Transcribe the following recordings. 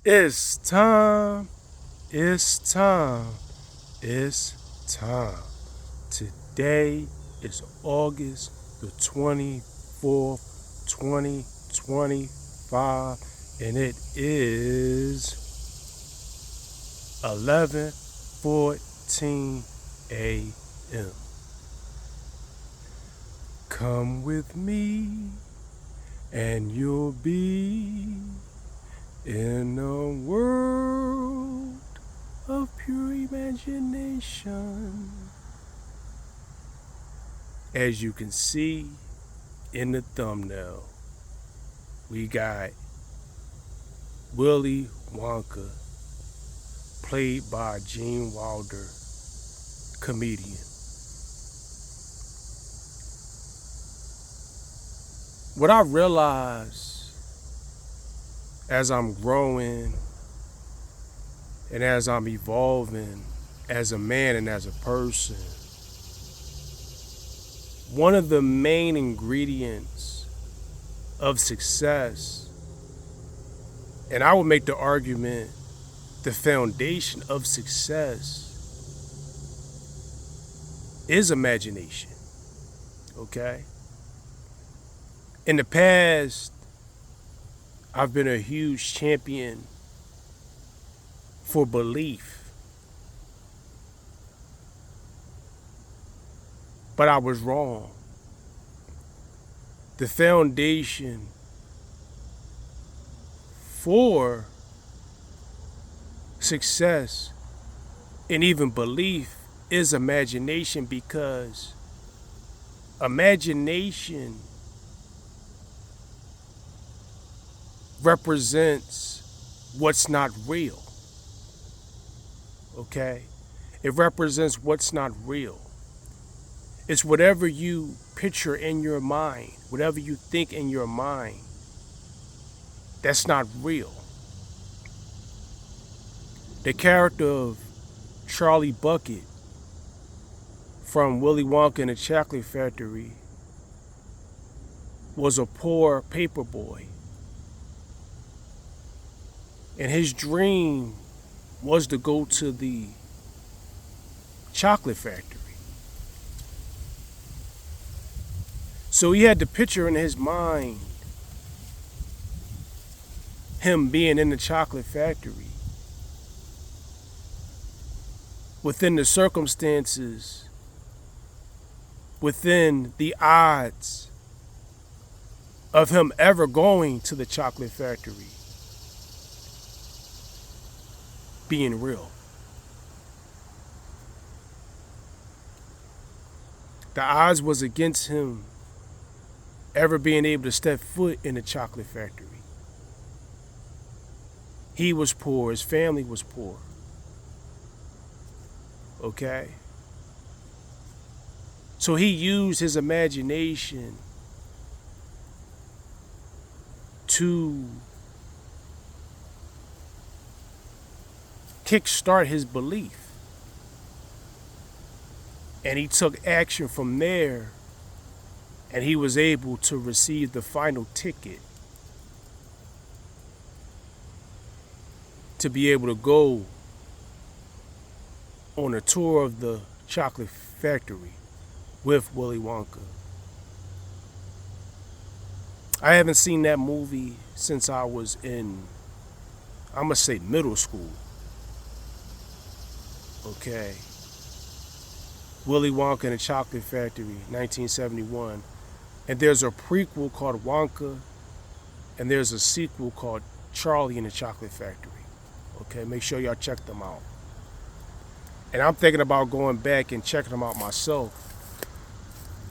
It's time. It's time. It's time. Today is August the 24th, 2025, and it is 11:14 a.m. Come with me, and you'll be in a world of pure imagination. As you can see in the thumbnail, we got Willy Wonka, played by Gene Wilder, comedian. What I realize as I'm growing and as I'm evolving as a man and as a person, one of the main ingredients of success, and I would make the argument, the foundation of success is imagination. Okay? In the past, I've been a huge champion for belief, but I was wrong. The foundation for success and even belief is imagination, because imagination represents what's not real. Okay? It represents what's not real. It's whatever you picture in your mind, whatever you think in your mind, that's not real. The character of Charlie Bucket from Willy Wonka and the Chocolate Factory was a poor paper boy. And his dream was to go to the chocolate factory. So he had the picture in his mind, him being in the chocolate factory, within the circumstances, within the odds of him ever going to the chocolate factory being real. The odds was against him ever being able to step foot in the chocolate factory. He was poor, his family was poor. Okay? So he used his imagination to kickstart his belief. And he took action from there, and he was able to receive the final ticket to be able to go on a tour of the chocolate factory with Willy Wonka. I haven't seen that movie since I was in, I'm gonna say, middle school. Okay. Willy Wonka and the Chocolate Factory, 1971. And there's a prequel called Wonka, and there's a sequel called Charlie and the Chocolate Factory. Okay, make sure y'all check them out. And I'm thinking about going back and checking them out myself.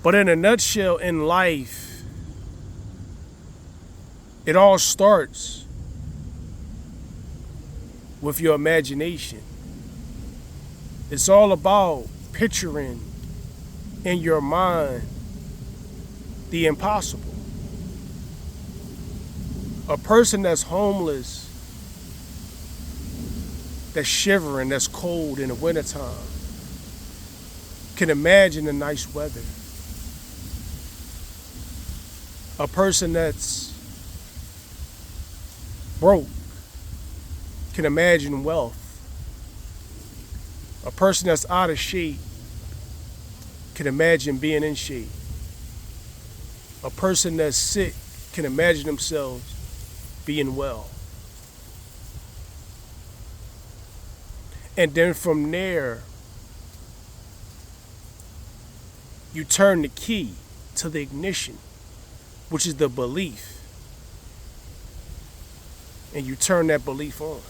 But in a nutshell, in life, it all starts with your imagination. It's all about picturing in your mind the impossible. A person that's homeless, that's shivering, that's cold in the wintertime, can imagine the nice weather. A person that's broke can imagine wealth. A person that's out of shape can imagine being in shape. A person that's sick can imagine themselves being well. And then from there, you turn the key to the ignition, which is the belief. And you turn that belief on.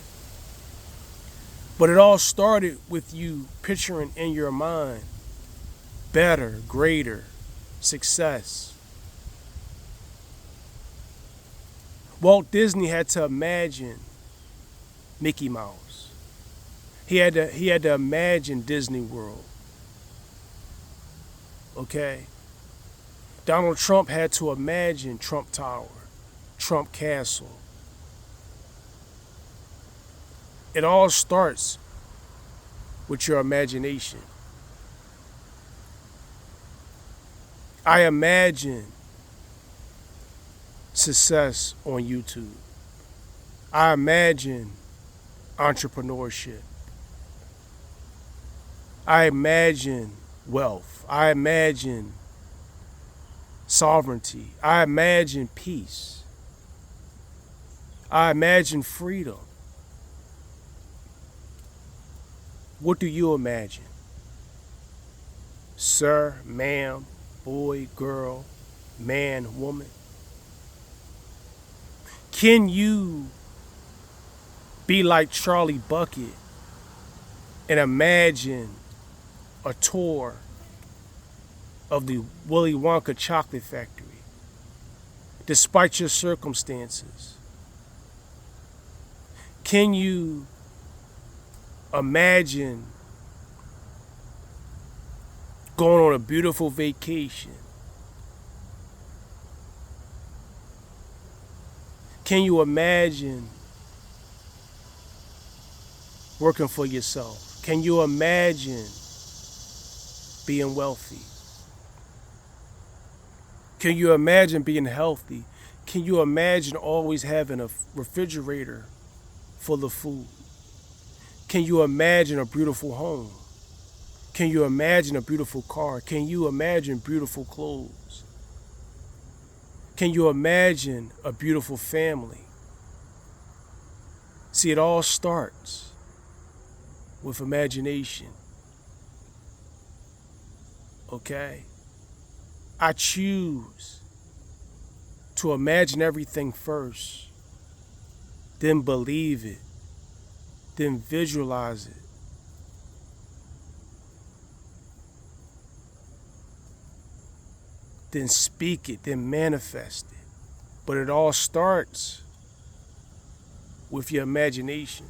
But it all started with you picturing in your mind better, greater success. Walt Disney had to imagine Mickey Mouse. He had to imagine Disney World. Okay? Donald Trump had to imagine Trump Tower, Trump Castle. It all starts with your imagination. I imagine success on YouTube. I imagine entrepreneurship. I imagine wealth. I imagine sovereignty. I imagine peace. I imagine freedom. What do you imagine? Sir, ma'am, boy, girl, man, woman. Can you be like Charlie Bucket and imagine a tour of the Willy Wonka chocolate factory despite your circumstances? Can you imagine going on a beautiful vacation? Can you imagine working for yourself? Can you imagine being wealthy? Can you imagine being healthy? Can you imagine always having a refrigerator full of food? Can you imagine a beautiful home? Can you imagine a beautiful car? Can you imagine beautiful clothes? Can you imagine a beautiful family? See, it all starts with imagination. Okay? I choose to imagine everything first, then believe it, then visualize it. Then speak it, then manifest it. But it all starts with your imagination.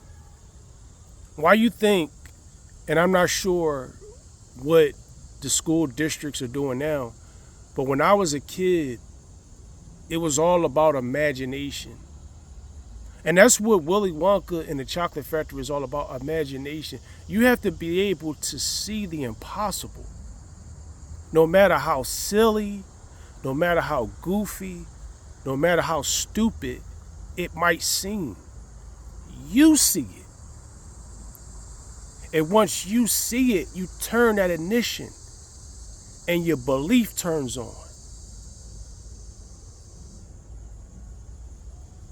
Why you think, and I'm not sure what the school districts are doing now, but when I was a kid, it was all about imagination. And that's what Willy Wonka and the Chocolate Factory is all about, imagination. You have to be able to see the impossible. No matter how silly, no matter how goofy, no matter how stupid it might seem, you see it. And once you see it, you turn that ignition and your belief turns on.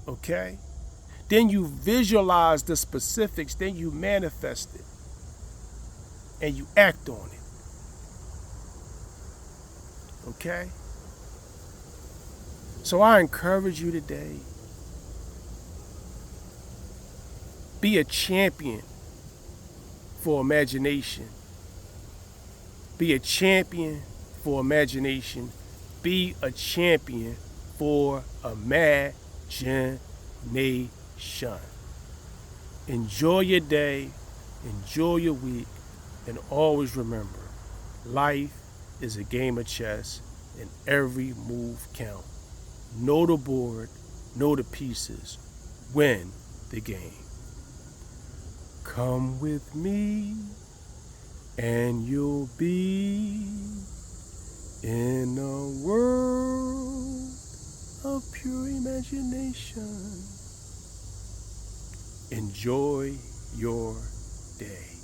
Okay? Then you visualize the specifics, then you manifest it and you act on it. Okay? So I encourage you today, be a champion for imagination. Be a champion for imagination. Be a champion for imagination. Enjoy your day, enjoy your week, and always remember, life is a game of chess and every move counts. Know the board, know the pieces, win the game. Come with me and you'll be in a world of pure imagination. Enjoy your day.